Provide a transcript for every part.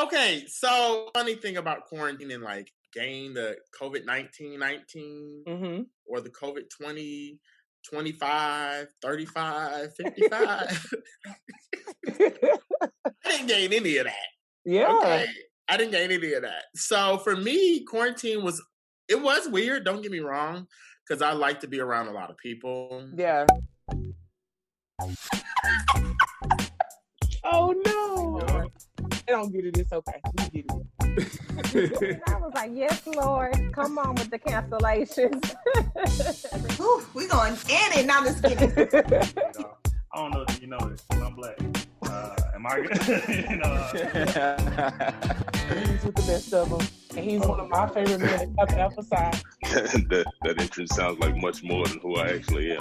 Okay, so funny thing about quarantine and like getting the COVID-19 Mm-hmm. or the COVID 20, 25, 35, 55. I didn't gain any of that. Yeah. Okay. I didn't gain any of that. So for me, quarantine it was weird, don't get me wrong, because I like to be around a lot of people. Yeah. Oh no. I don't get it. It's okay. We get it. I was like, yes, Lord, come on with the cancellations. Ooh, we going in and now let's get it. I don't know if you know this, but I'm black. Am I good? He's with the best of them. And he's one of my favorite men at the Alpha side. that entrance sounds like much more than who I actually am.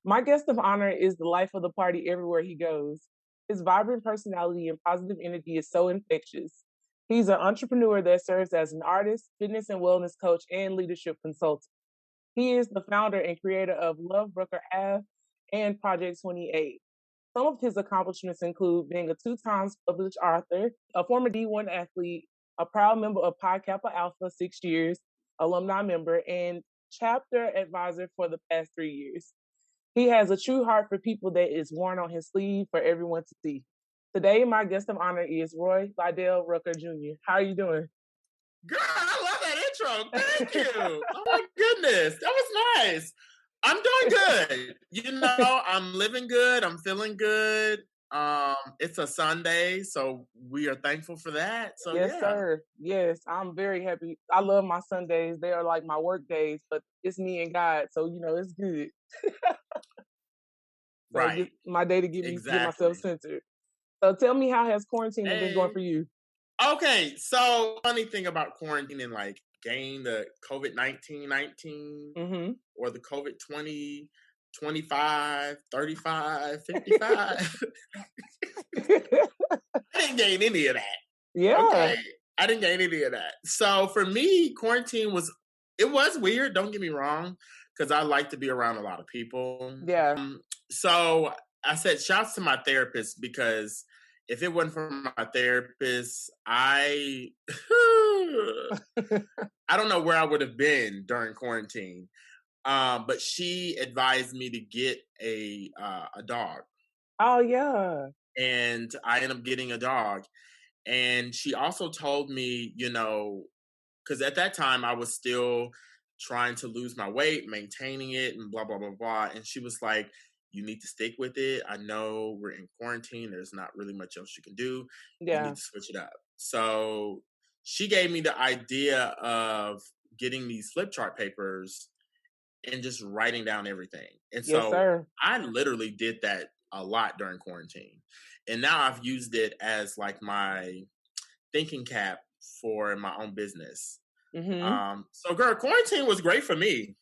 My guest of honor is the life of the party everywhere he goes. His vibrant personality and positive energy is so infectious. He's an entrepreneur that serves as an artist, fitness and wellness coach, and leadership consultant. He is the founder and creator of Rocker Ave and Project 28. Some of his accomplishments include being a 2-time published author, a former D1 athlete, a proud member of Pi Kappa Alpha 6 years, alumni member, and chapter advisor for the past 3 years. He has a true heart for people that is worn on his sleeve for everyone to see. Today, my guest of honor is Roy Lydell Rucker Jr. How are you doing? Girl, I love that intro. Thank you. Oh my goodness. That was nice. I'm doing good. I'm living good. I'm feeling good. It's a Sunday, so we are thankful for that. So yes, yeah. sir. Yes, I'm very happy. I love my Sundays. They are like my work days, but it's me and God, so it's good. So right. My day to get myself centered. So tell me, how has quarantine been going for you? Okay, so funny thing about quarantine and like getting the COVID-19 mm-hmm. or the COVID 20, 25, 35, 55. I didn't gain any of that. Yeah. Okay. I didn't gain any of that. So for me, quarantine was weird, don't get me wrong, because I like to be around a lot of people. Yeah. So I said shouts to my therapist, because if it wasn't for my therapist, I don't know where I would have been during quarantine. But she advised me to get a dog. Oh yeah. And I ended up getting a dog. And she also told me, because at that time I was still trying to lose my weight, maintaining it, and blah, blah, blah, blah. And she was like, you need to stick with it. I know we're in quarantine. There's not really much else you can do. Yeah. You need to switch it up. So she gave me the idea of getting these flip chart papers and just writing down everything. And so sir. I literally did that a lot during quarantine. And now I've used it as like my thinking cap for my own business. Mm-hmm. So girl, quarantine was great for me.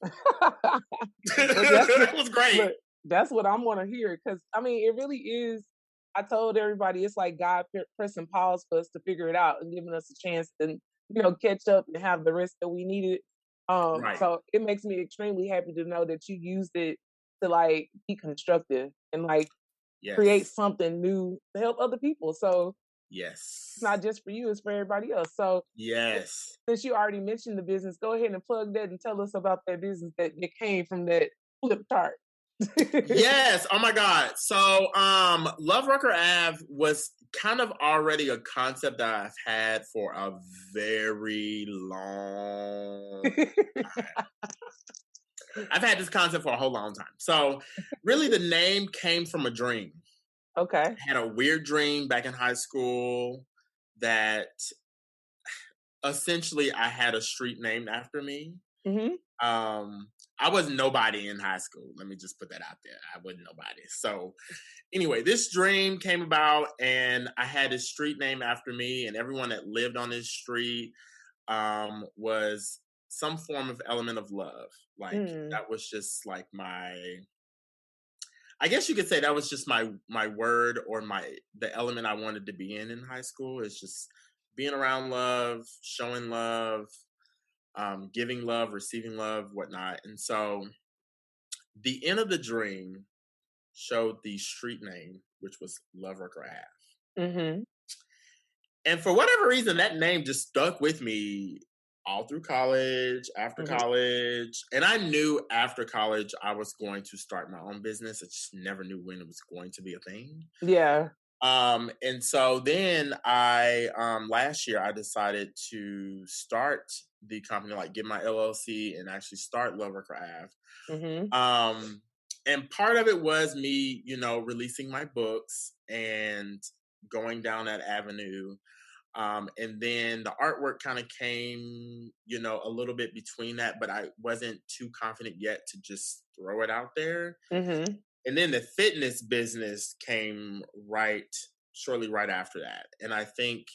It was great. Look, that's what I'm going to hear. Because, it really is. I told everybody it's like God pressing pause for us to figure it out and giving us a chance to, catch up and have the rest that we needed. Right. So it makes me extremely happy to know that you used it to like be constructive and like create something new to help other people. So yes, it's not just for you, it's for everybody else. So yes, since you already mentioned the business, go ahead and plug that and tell us about that business that came from that flip chart. Yes. Oh my God. So Love Rocker Ave was kind of already a concept that I've had for a very long time. I've had this concept for a whole long time. So really the name came from a dream. Okay. I had a weird dream back in high school that essentially I had a street named after me. Mm-hmm. I was nobody in high school. Let me just put that out there. I wasn't nobody. So anyway, this dream came about and I had this street named after me, and everyone that lived on this street was some form of element of love. Like that was just like I guess you could say that was just my word, or the element I wanted to be in high school, is just being around love, showing love, giving love, receiving love, whatnot. And so the end of the dream showed the street name, which was Love Rocker Ave. Mm-hmm. And for whatever reason, that name just stuck with me all through college, after college. And I knew after college I was going to start my own business. I just never knew when it was going to be a thing. Yeah. And so then I last year I decided to start the company, like get my LLC and actually start Love Rucker Ave. And part of it was me, releasing my books and going down that avenue. And then the artwork kind of came, a little bit between that, but I wasn't too confident yet to just throw it out there. And then the fitness business came shortly right after that. And I think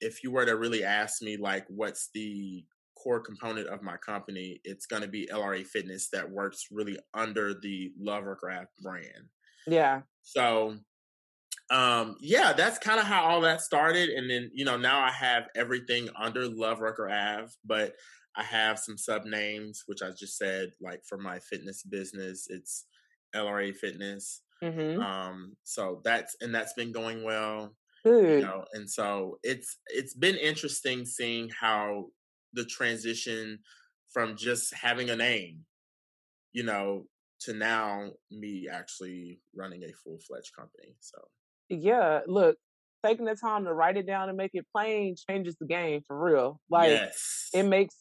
if you were to really ask me, like, what's the core component of my company, it's going to be LRA Fitness that works really under the Love Rucker Ave brand. Yeah. So, that's kind of how all that started. And then, now I have everything under Love Rucker Ave, but I have some sub names, which I just said, like for my fitness business, it's LRA Fitness. So that's been going well. Good. And so it's been interesting seeing how the transition from just having a name, to now me actually running a full-fledged company. So yeah, look, taking the time to write it down and make it plain changes the game for real. Like, yes, it makes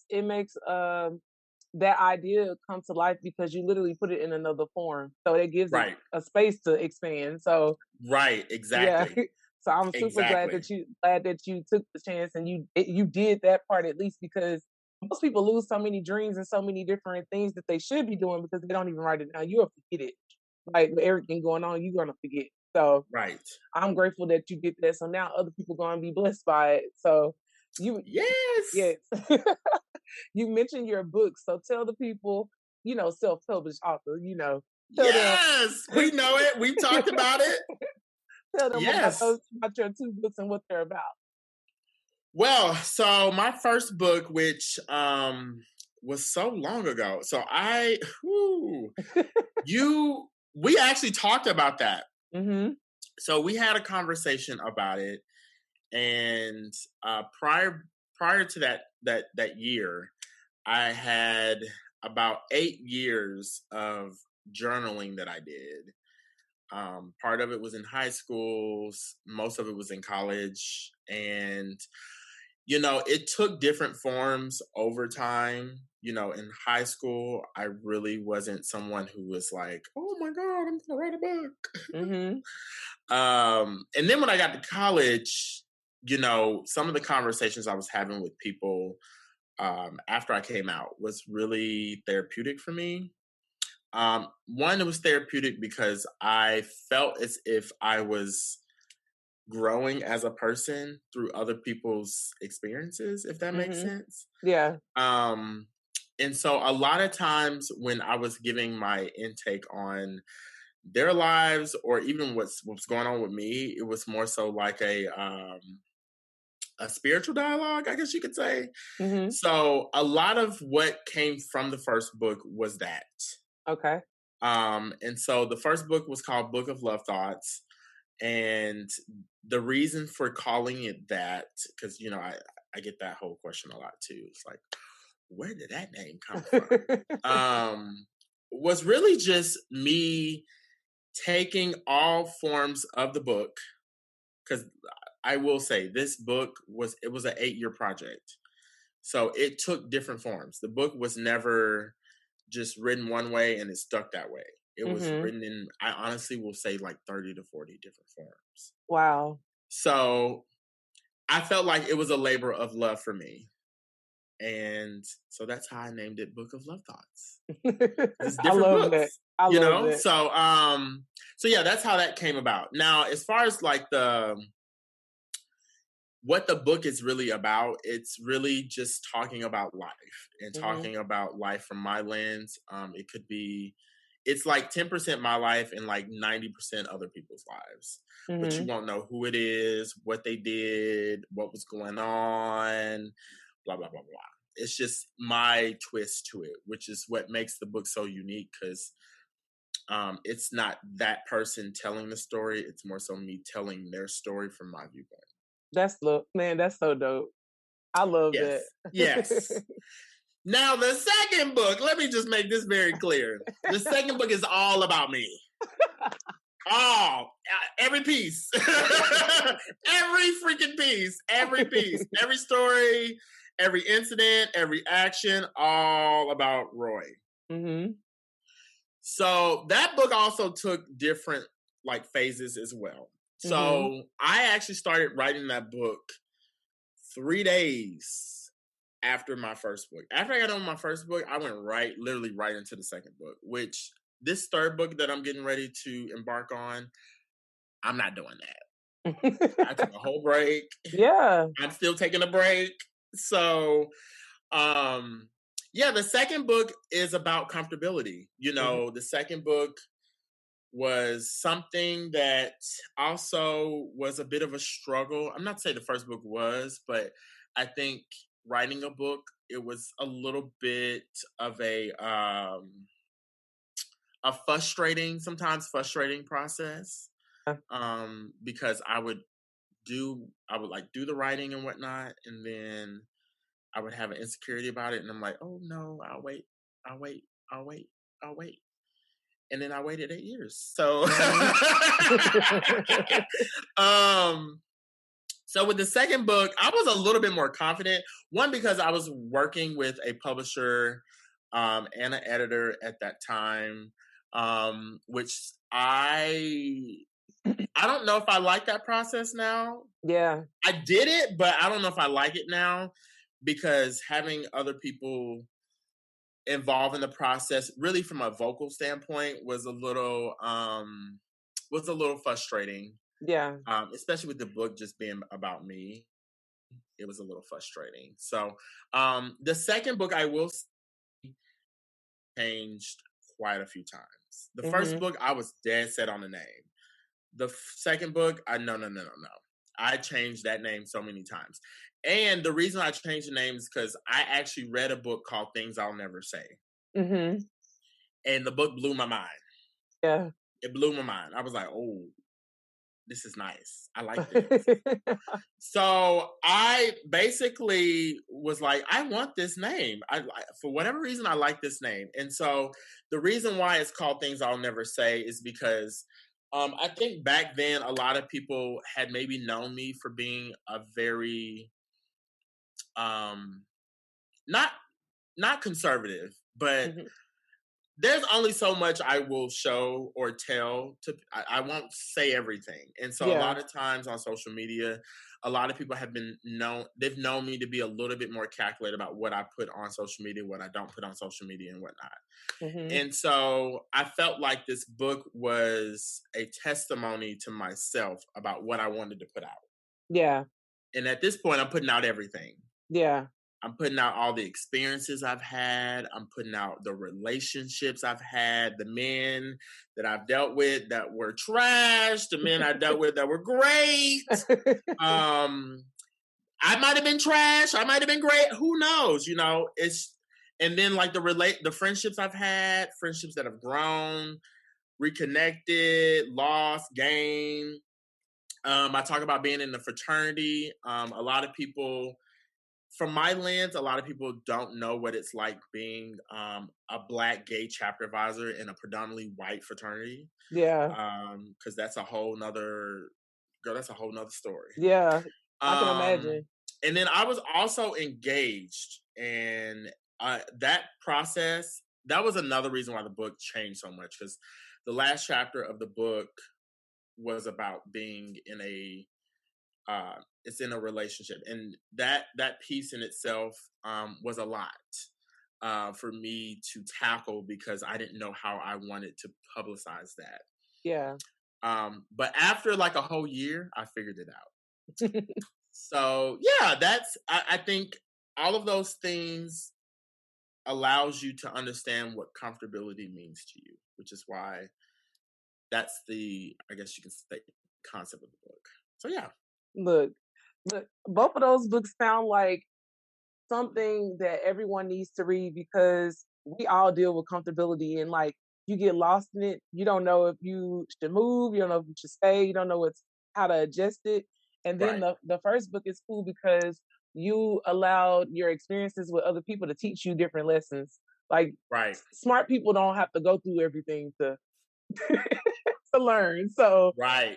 that idea come to life because you literally put it in another form, so it gives it a space to expand. So exactly. Yeah. So I'm super glad that you took the chance and you did that part, at least, because most people lose so many dreams and so many different things that they should be doing because they don't even write it down. You'll forget it. Like, with everything going on, you're gonna forget. So I'm grateful that you did that. So now other people gonna be blessed by it. So yes. You mentioned your book, so tell the people, self-published author, tell yes, them. We know it. We've talked about it. Tell them about your 2 books and what they're about. Well, so my first book, which was so long ago, so we actually talked about that. So we had a conversation about it, and prior to that year, I had about 8 years of journaling that I did. Part of it was in high school, most of it was in college, and it took different forms over time. In high school, I really wasn't someone who was like, oh my God, I'm gonna write a book. And then when I got to college, some of the conversations I was having with people after I came out was really therapeutic for me. One, it was therapeutic because I felt as if I was growing as a person through other people's experiences, if that makes sense. Yeah. And so a lot of times when I was giving my intake on their lives or even what's going on with me, it was more so like a spiritual dialogue, I guess you could say. So a lot of what came from the first book was that. Okay. And so the first book was called Book of Love Thoughts. And the reason for calling it that, because, I get that whole question a lot too. It's like, where did that name come from? Was really just me taking all forms of the book, because I will say this book was an 8-year project. So it took different forms. The book was never just written one way and it stuck that way. It was written in, I honestly will say, like 30 to 40 different forms. Wow. So I felt like it was a labor of love for me. And so that's how I named it Book of Love Thoughts. It's different I love books, that. I love that. So yeah, that's how that came about. Now, as far as like what the book is really about, it's really just talking about life and talking about life from my lens. It's like 10% my life and like 90% other people's lives. But you won't know who it is, what they did, what was going on, blah, blah, blah, blah. It's just my twist to it, which is what makes the book so unique, because it's not that person telling the story. It's more so me telling their story from my viewpoint. That's so dope. I love Yes. that. Yes. Now, the second book, let me just make this very clear. The second book is all about me. Every piece. Every freaking piece. Every piece. Every story, every incident, every action, all about Roy. Mm-hmm. So that book also took different like phases as well. So I actually started writing that book 3 days after my first book. After I got on my first book, I went literally right into the second book, which this third book that I'm getting ready to embark on, I'm not doing that. I took a whole break. Yeah. I'm still taking a break. So, the second book is about comfortability. You know, the second book was something that also was a bit of a struggle. I'm not saying the first book was, but I think writing a book, it was a little bit of a sometimes frustrating process. Because I would do the writing and whatnot, and then I would have an insecurity about it, and I'm like, oh no, I'll wait. And then I waited 8 years. So, so with the second book, I was a little bit more confident. One, because I was working with a publisher and an editor at that time, which I don't know if I like that process now. Yeah. I did it, but I don't know if I like it now, because having other people involved in the process, really from a vocal standpoint, was a little frustrating. Yeah. Especially with the book just being about me. It was a little frustrating. So the second book, I will say, changed quite a few times. The first book, I was dead set on the name. The second book, no. I changed that name so many times. And the reason I changed the name is because I actually read a book called Things I'll Never Say. And the book blew my mind. Yeah. It blew my mind. I was like, oh, this is nice. I like this. So I basically was like, I want this name. For whatever reason, I like this name. And so the reason why it's called Things I'll Never Say is because I think back then a lot of people had maybe known me for being a very not conservative, but there's only so much I will show or tell. I won't say everything. And so a lot of times on social media, a lot of people have they've known me to be a little bit more calculated about what I put on social media, what I don't put on social media, and whatnot. And so I felt like this book was a testimony to myself about what I wanted to put out. Yeah. And at this point, I'm putting out everything. Yeah. I'm putting out all the experiences I've had. I'm putting out the relationships I've had, the men that I've dealt with that were trash, the men I dealt with that were great. I might have been trash. I might have been great. Who knows? You know, and then like the friendships I've had, friendships that have grown, reconnected, lost, gained. I talk about being in the fraternity. A lot of people, from my lens, a lot of people don't know what it's like being a Black gay chapter advisor in a predominantly white fraternity. Yeah. Because that's a whole nother story. Yeah, I can imagine. And then I was also engaged, and that process, that was another reason why the book changed so much, because the last chapter of the book was about being in it's in a relationship, and that piece in itself was a lot for me to tackle, because I didn't know how I wanted to publicize that. Yeah. But after like a whole year, I figured it out. So yeah, I think all of those things allows you to understand what comfortability means to you, which is why that's I guess you can say, concept of the book. So yeah. Look, both of those books sound like something that everyone needs to read, because we all deal with comfortability, and like you get lost in it. You don't know if you should move. You don't know if you should stay. You don't know how to adjust it. And then the first book is cool because you allowed your experiences with other people to teach you different lessons. Like smart people don't have to go through everything to to learn. So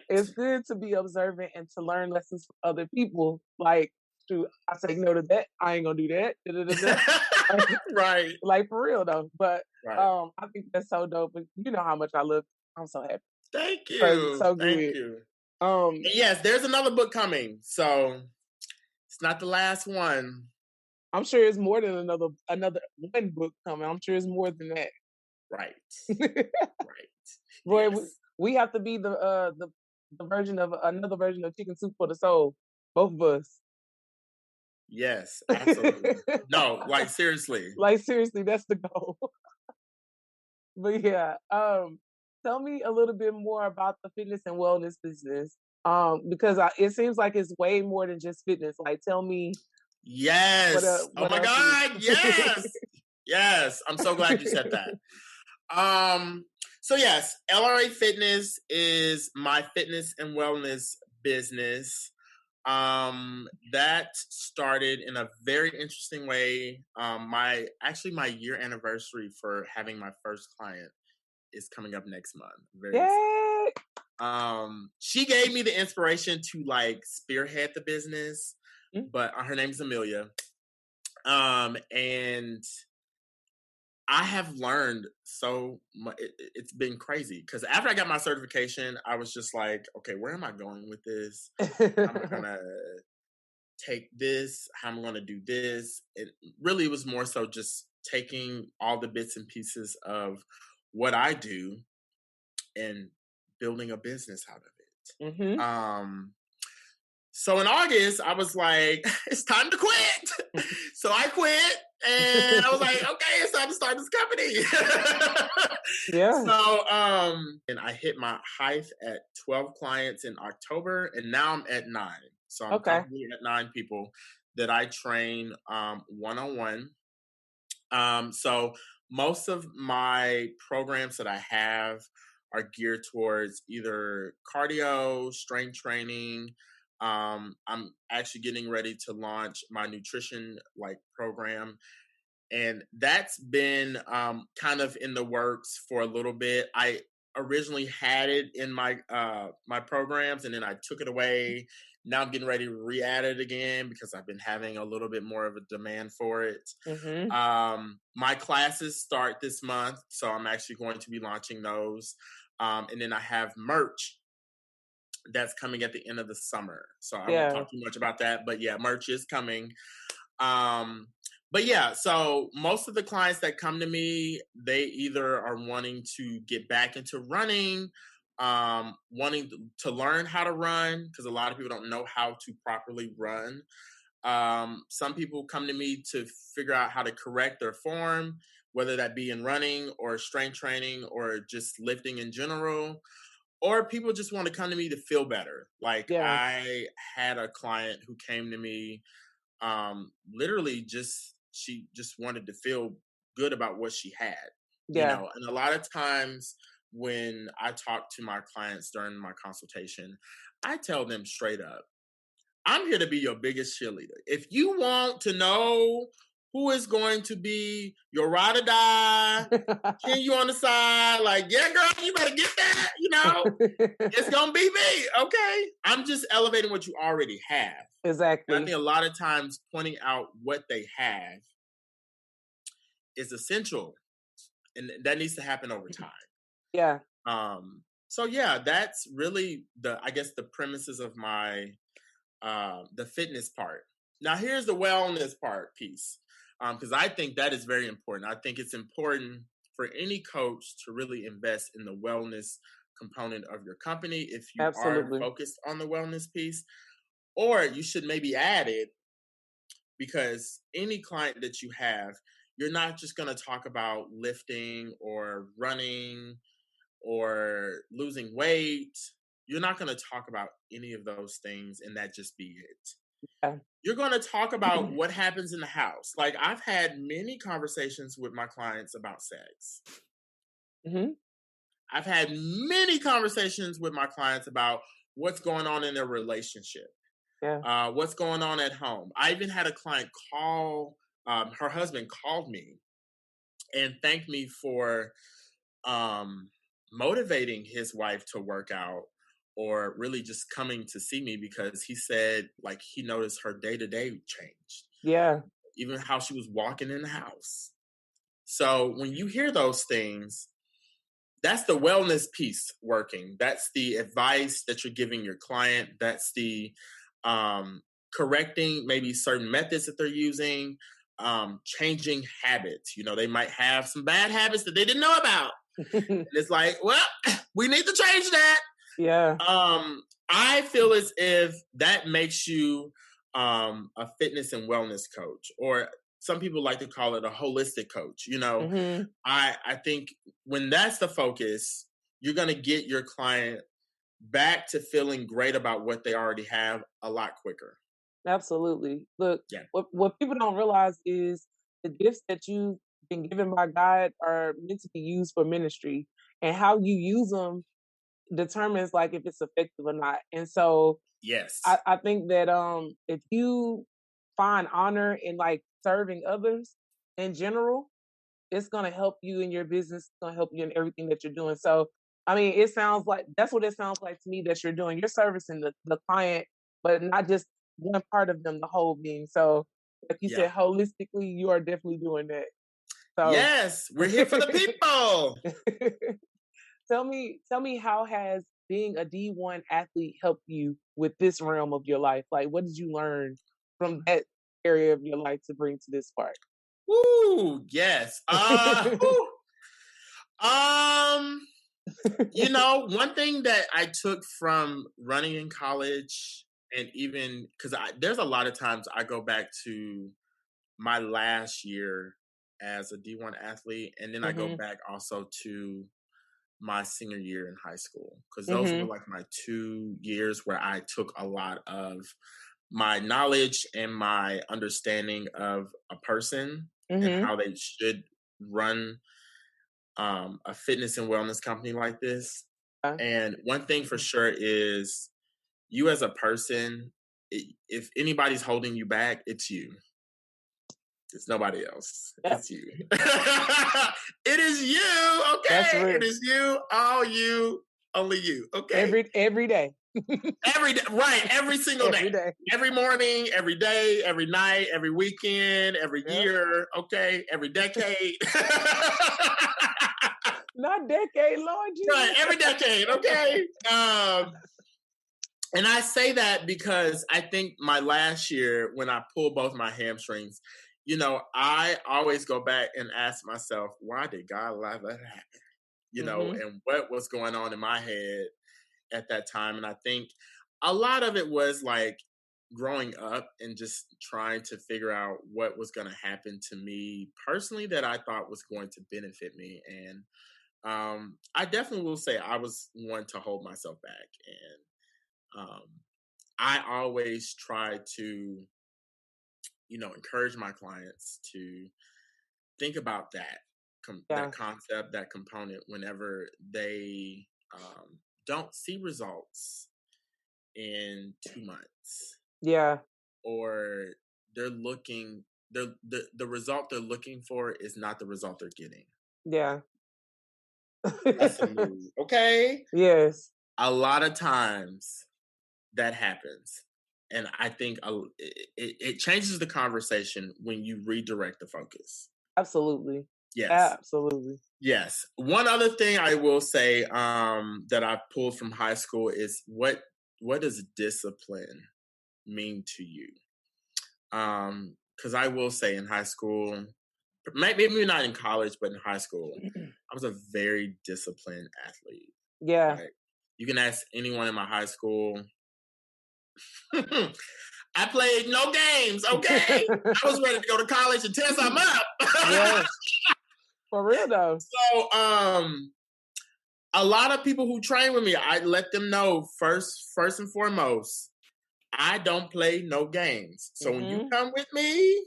it's good to be observant and to learn lessons from other people. Like, shoot, I say no to that. I ain't gonna do that. Like for real though. But I think that's so dope. And you know how much I love. I'm so happy. Thank you. So Thank good. you. Yes, there's another book coming. So it's not the last one. I'm sure it's more than another one book coming. I'm sure it's more than that. Right. Roy, we have to be the version of another version of Chicken Soup for the Soul. Both of us. Yes, absolutely. No, like seriously. Like seriously, that's the goal. But yeah, tell me a little bit more about the fitness and wellness business. Because it seems like it's way more than just fitness. Like, tell me. Yes. Oh my God. Yes. Yes. I'm so glad you said that. So yes, LRA Fitness is my fitness and wellness business. That started in a very interesting way. My year anniversary for having my first client is coming up next month. Very excited. She gave me the inspiration to like spearhead the business, but her name's Amelia. And I have learned so much. It's been crazy because after I got my certification, I was just like, okay, where am I going with this? I'm gonna take this. How am I gonna do this? It really was more so just taking all the bits and pieces of what I do and building a business out of it. So in August, I was like, it's time to quit. So I quit and I was like, okay, it's time to start this company. So, and I hit my height at 12 clients in October and now I'm at 9. So I'm currently at 9 people that I train one-on-one. So most of my programs that I have are geared towards either cardio, strength training. I'm actually getting ready to launch my nutrition program. And that's been kind of in the works for a little bit. I originally had it in my my programs and then I took it away. Now I'm getting ready to re-add it again because I've been having a little bit more of a demand for it. My classes start this month, so I'm actually going to be launching those. And then I have merch that's coming at the end of the summer. So I won't talk too much about that, but yeah, merch is coming. But yeah, so most of the clients that come to me, they either are wanting to get back into running, wanting to learn how to run, because a lot of people don't know how to properly run. Some people come to me to figure out how to correct their form, whether that be in running or strength training or just lifting in general. Or people just want to come to me to feel better. Like I had a client who came to me, literally she just wanted to feel good about what she had, you know? And a lot of times when I talk to my clients during my consultation, I tell them straight up, I'm here to be your biggest cheerleader. If you want to know who is going to be your ride or die, can you on the side, like, yeah, girl, you better get that, you know? It's going to be me, okay? I'm just elevating what you already have. Exactly. And I think a lot of times pointing out what they have is essential. And that needs to happen over time. So yeah, that's really the premises of my, the fitness part. Now here's the wellness piece. Because I think that is very important. I think it's important for any coach to really invest in the wellness component of your company if you are focused on the wellness piece. Or you should maybe add it, because any client that you have, you're not just going to talk about lifting or running or losing weight. You're not going to talk about any of those things and that just be it. You're going to talk about what happens in the house. Like I've had many conversations with my clients about sex. I've had many conversations with my clients about what's going on in their relationship. Yeah. What's going on at home. I even had a client call, her husband called me and thanked me for motivating his wife to work out, or really just coming to see me, because he said like he noticed her day-to-day changed. Yeah. Even how she was walking in the house. So when you hear those things, that's the wellness piece working. That's the advice that you're giving your client. That's the correcting maybe certain methods that they're using, changing habits. You know, they might have some bad habits that they didn't know about. And it's like, well, we need to change that. Yeah. I feel as if that makes you a fitness and wellness coach, or some people like to call it a holistic coach. You know, I think when that's the focus, you're going to get your client back to feeling great about what they already have a lot quicker. Absolutely. Look, what people don't realize is the gifts that you've been given by God are meant to be used for ministry, and how you use them determines like if it's effective or not. And so yes, I think that if you find honor in like serving others in general, it's gonna help you in your business, it's gonna help you in everything that you're doing. So I mean, it sounds like that's what it sounds like to me that you're doing. You're servicing the client, but not just one part of them, the whole being. So like you said, holistically, you are definitely doing that. So yes, we're here for the people. Tell me how has being a D1 athlete helped you with this realm of your life? Like, what did you learn from that area of your life to bring to this part? Woo, yes. You know, one thing that I took from running in college, and even because there's a lot of times I go back to my last year as a D1 athlete, and then I go back also to my senior year in high school, because those were like my 2 years where I took a lot of my knowledge and my understanding of a person and how they should run a fitness and wellness company like this. And one thing for sure is, you as a person, if anybody's holding you back, it's you. It's nobody else. Yep. It's you. It is you. Okay. It is you. All you. Only you. Okay. Every day. Every day. Right. Every single day. Every morning. Every day. Every night. Every weekend. Every year. Okay. Every decade. Not decade, Lord Jesus. Right. Every decade. Okay. And I say that because I think my last year, when I pulled both my hamstrings, you know, I always go back and ask myself, why did God allow that to happen? You know, and what was going on in my head at that time. And I think a lot of it was like growing up and just trying to figure out what was going to happen to me personally that I thought was going to benefit me. And I definitely will say I was one to hold myself back. And I always try to, you know, encourage my clients to think about that, that concept, that component, whenever they don't see results in 2 months. Yeah. Or they're looking, the result they're looking for is not the result they're getting. Yeah. That's a move. Okay? Yes. A lot of times that happens. And I think it changes the conversation when you redirect the focus. Absolutely. Yes. Absolutely. Yes. One other thing I will say that I pulled from high school is what does discipline mean to you? Because I will say in high school, maybe not in college, but in high school, I was a very disciplined athlete. Yeah. Like, you can ask anyone in my high school. I played no games, okay? I was ready to go to college and tear something up. Yes. For real though. So a lot of people who train with me, I let them know first and foremost, I don't play no games. So when you come with me,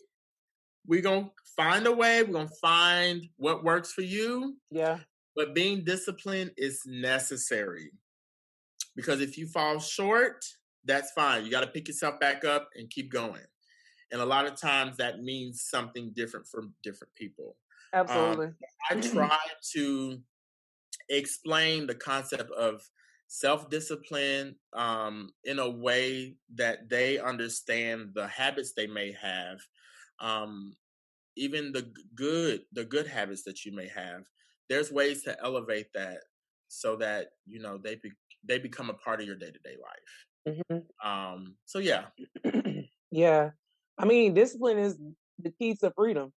we're going to find a way. We're going to find what works for you. Yeah. But being disciplined is necessary, because if you fall short, that's fine. You got to pick yourself back up and keep going. And a lot of times that means something different for different people. Absolutely. I try to explain the concept of self-discipline in a way that they understand the habits they may have, even the good habits that you may have. There's ways to elevate that so that they become a part of your day-to-day life. So yeah. Yeah. I mean, discipline is the key to freedom.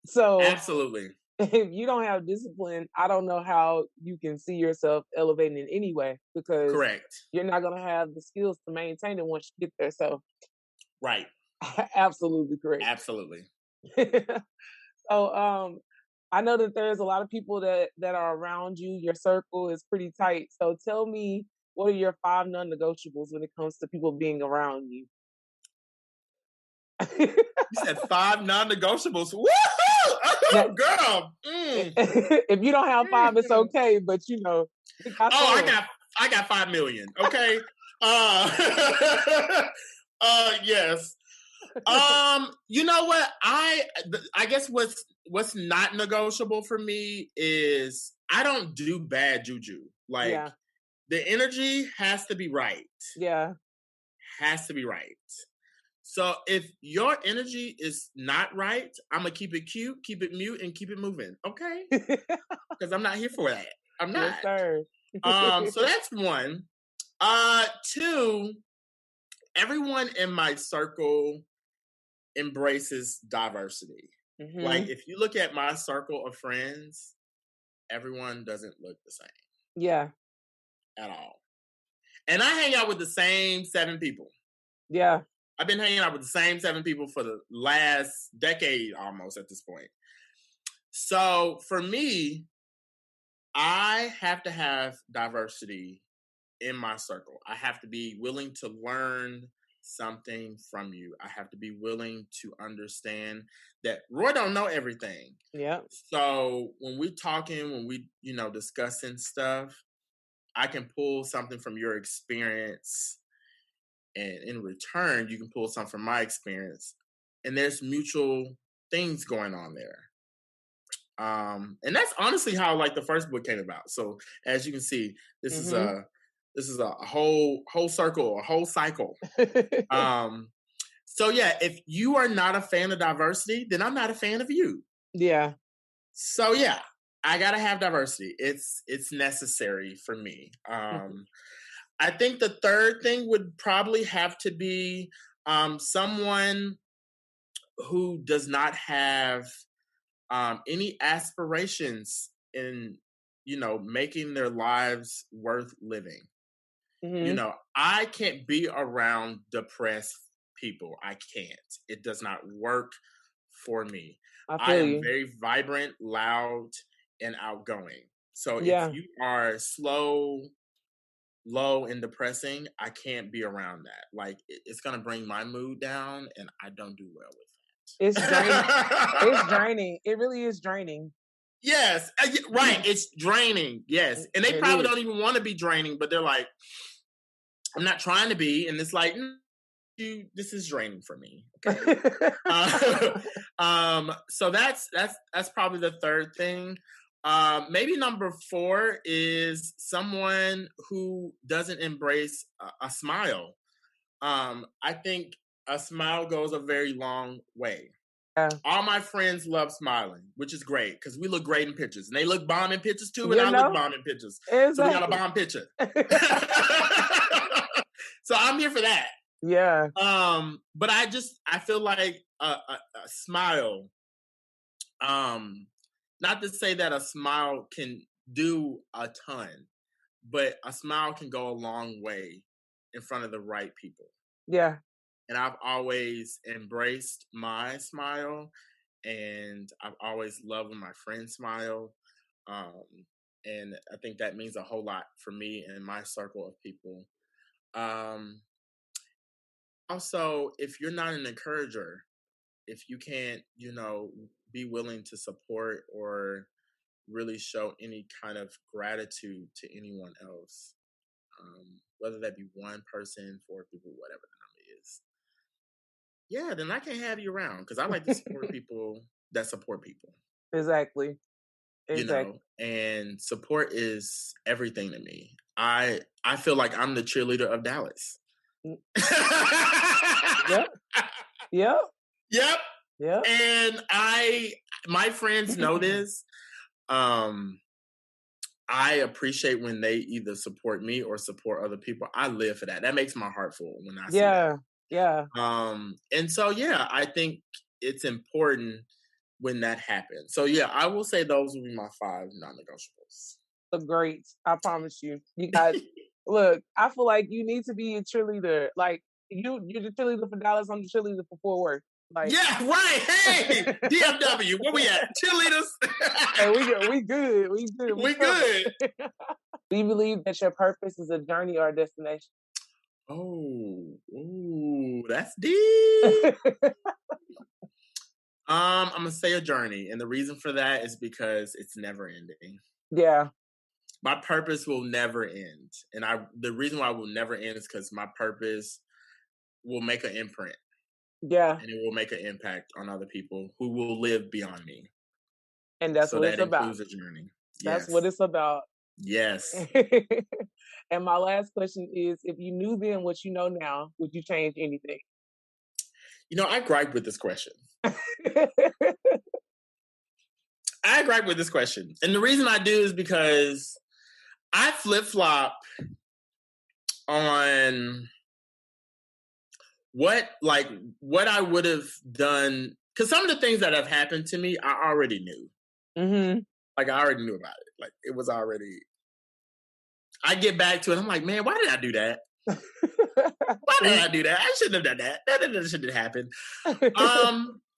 So Absolutely. if you don't have discipline, I don't know how you can see yourself elevating in any way, because Correct. you're not going to have the skills to maintain it once you get there. So Right. absolutely correct. Absolutely. So I know that there's a lot of people that are around you. Your circle is pretty tight. So tell me, what are your 5 non-negotiables when it comes to people being around you? You said 5 non-negotiables. Woohoo! Oh, girl. If you don't have 5, it's okay. But I got 5 million. Okay. Yes. You know what? I guess what's not negotiable for me is I don't do bad juju. Like, the energy has to be right. Yeah. Has to be right. So if your energy is not right, I'm gonna keep it cute, keep it mute, and keep it moving. Okay? Because I'm not here for that. I'm not. Yes, sir. So that's 1. 2, everyone in my circle embraces diversity. Mm-hmm. Like, if you look at my circle of friends, everyone doesn't look the same. Yeah. At all. And I hang out with the same 7 people. Yeah. I've been hanging out with the same 7 people for the last decade almost at this point. So for me, I have to have diversity in my circle. I have to be willing to learn something from you. I have to be willing to understand that Roy don't know everything. Yeah. So when we talking, when we, discussing stuff, I can pull something from your experience, and in return, you can pull something from my experience, and there's mutual things going on there. And that's honestly how the first book came about. So as you can see, this is a whole circle, a whole cycle. So yeah, if you are not a fan of diversity, then I'm not a fan of you. Yeah. So yeah, I gotta have diversity. It's necessary for me. I think the third thing would probably have to be someone who does not have any aspirations in, making their lives worth living. Mm-hmm. I can't be around depressed people. I can't. It does not work for me. I am very vibrant, loud, and outgoing. So if you are slow, low, and depressing, I can't be around that. Like, it's going to bring my mood down, and I don't do well with that. It's draining. It's draining. It really is draining. Yes, right. It's draining. Yes. And they probably don't even want to be draining, but they're like, I'm not trying to be. And it's like, this is draining for me. Okay. So that's probably the third thing. Maybe number 4 is someone who doesn't embrace a smile. I think a smile goes a very long way. All my friends love smiling, which is great because we look great in pictures, and they look bomb in pictures too, and I look bomb in pictures. Exactly. So we got a bomb picture. So I'm here for that. Yeah. But I feel like a smile. Not to say that a smile can do a ton, but a smile can go a long way in front of the right people. Yeah. And I've always embraced my smile, and I've always loved when my friends smile. And I think that means a whole lot for me and my circle of people. Also, if you're not an encourager, if you can't, be willing to support or really show any kind of gratitude to anyone else, whether that be one person, 4 people, whatever the number is, yeah, then I can't have you around because I like to support people that support people. Exactly. You know, and support is everything to me. I feel like I'm the cheerleader of Dallas. Yep. Yep. Yep. Yep. And my friends know this. I appreciate when they either support me or support other people. I live for that. That makes my heart full when I see that. Yeah. And so yeah, I think it's important when that happens. So yeah, I will say those will be my 5 non-negotiables. Great. I promise you. You got look, I feel like you need to be a cheerleader. Like you're the cheerleader for Dallas, I'm the cheerleader for Fort Worth. Like, yeah, right. Hey, DFW, where we at? Cheerleaders. Hey, we good. We good. We good. Do you believe that your purpose is a journey or a destination? Oh, that's deep. I'm gonna say a journey, and the reason for that is because it's never ending. Yeah. My purpose will never end, and the reason why it will never end is because my purpose will make an imprint. Yeah. And it will make an impact on other people who will live beyond me. And that's what it's about. Includes a journey. That's what it's about. Yes. And my last question is, if you knew then what you know now, would you change anything? You know, I gripe with this question. I gripe with this question. And the reason I do is because I flip-flop on what I would have done, because some of the things that have happened to me, I already knew. Mm-hmm. Like, I already knew about it. Like, it was already, I get back to it, I'm like, man, why did I do that? Why did I do that? I shouldn't have done that. That shouldn't have happened.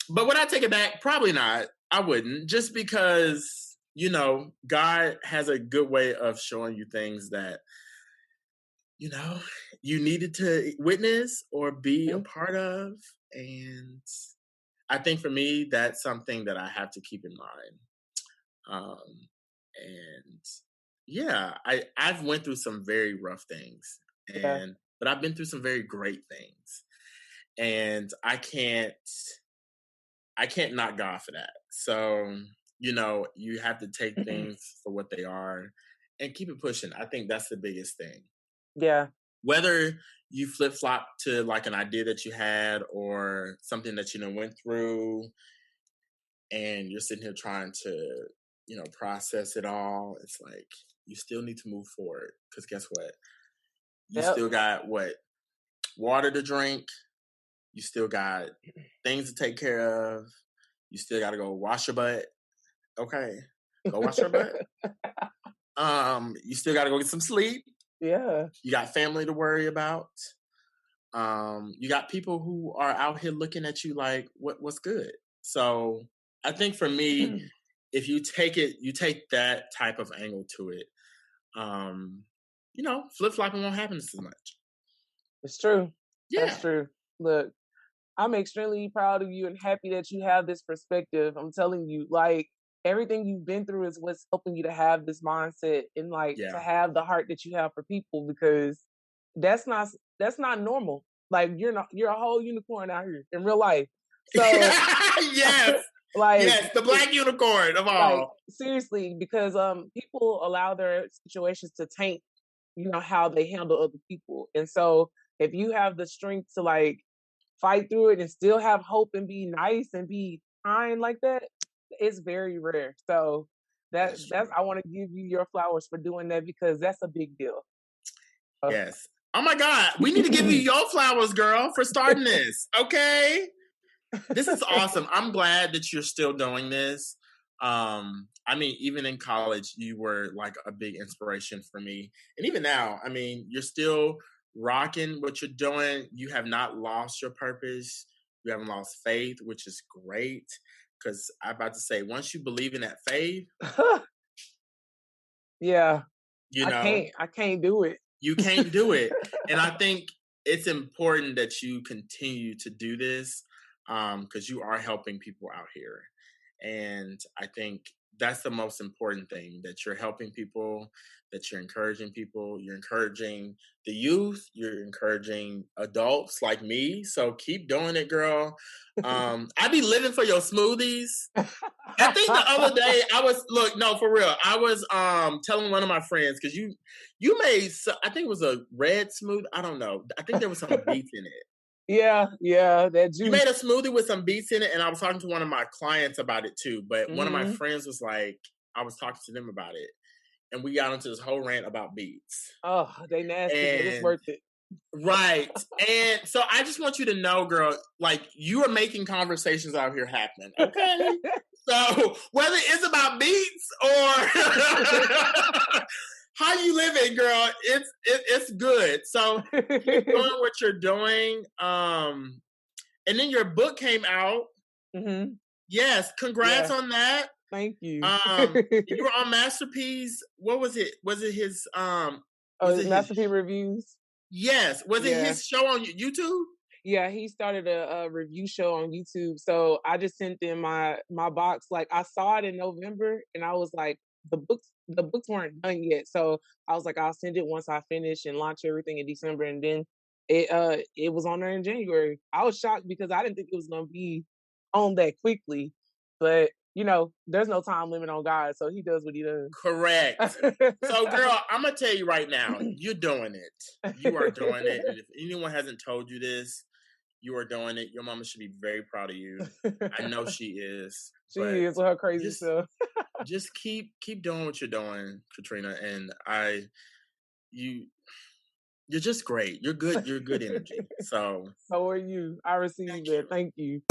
But would I take it back? Probably not. I wouldn't, just because, you know, God has a good way of showing you things that, you know, you needed to witness or be a part of. And I think for me, that's something that I have to keep in mind. And yeah, I've went through some very rough things, but I've been through some very great things, and I can't knock God for that. So, you know, you have to take things for what they are and keep it pushing. I think that's the biggest thing. Yeah. Whether you flip-flop to like an idea that you had or something that, you know, went through and you're sitting here trying to, you know, process it all, it's like you still need to move forward, because guess what? You still got water to drink. You still got things to take care of. You still got to go wash your butt. Okay, go wash your butt. You still got to go get some sleep. Yeah. You got family to worry about. You got people who are out here looking at you like, what's good? So I think for me, if you take that type of angle to it, you know, flip-flopping won't happen as much. It's true. Yeah. That's true. Look, I'm extremely proud of you and happy that you have this perspective. I'm telling you, like, everything you've been through is what's helping you to have this mindset and like to have the heart that you have for people, because that's not normal. Like, you're a whole unicorn out here in real life. So yes. Like, yes, the black unicorn of all. Like, seriously, because people allow their situations to taint, you know, how they handle other people. And so if you have the strength to like fight through it and still have hope and be nice and be kind like that, it's very rare. So that's I want to give you your flowers for doing that, because that's a big deal. Yes. Oh my God, we need to give you your flowers, girl, for starting this. Okay. This is awesome. I'm glad that you're still doing this. I mean, even in college, you were like a big inspiration for me. And even now, I mean, you're still rocking what you're doing. You have not lost your purpose. You haven't lost faith, which is great. Because I'm about to say, once you believe in that faith, yeah, you know, I can't do it. You can't do it. And I think it's important that you continue to do this, because you are helping people out here. And I think that's the most important thing, that you're helping people, that you're encouraging people, you're encouraging the youth, you're encouraging adults like me. So keep doing it, girl. I be living for your smoothies. I think the other day for real. I was telling one of my friends, because you made, I think it was a red smoothie. I don't know. I think there was some beets in it. Yeah, that juice. You made a smoothie with some beets in it, and I was talking to one of my clients about it too. But one of my friends was like, I was talking to them about it, and we got into this whole rant about beets. Oh, they nasty, but it's worth it. Right. And so I just want you to know, girl, like, you are making conversations out here happen. Okay. So whether it's about beets or how you living, girl, it's good. So keep doing what you're doing. And then your book came out. Mm-hmm. Yes, congrats on that. Thank you. You were on Masterpiece. What was it? Was it his Masterpiece Reviews? Yes. Was it his show on YouTube? Yeah, he started a review show on YouTube. So I just sent them my box. Like, I saw it in November, and I was like, the books weren't done yet. So I was like, I'll send it once I finish and launch everything in December. And then it was on there in January. I was shocked because I didn't think it was gonna be on that quickly. But there's no time limit on God, so he does what he does. Correct. So, girl, I'm going to tell you right now, you're doing it. You are doing it. And if anyone hasn't told you this, you are doing it. Your mama should be very proud of you. I know she is. She is with her crazy self. Just keep doing what you're doing, Katrina. And you're just great. You're good. You're good energy. So are you. I received that. Thank you.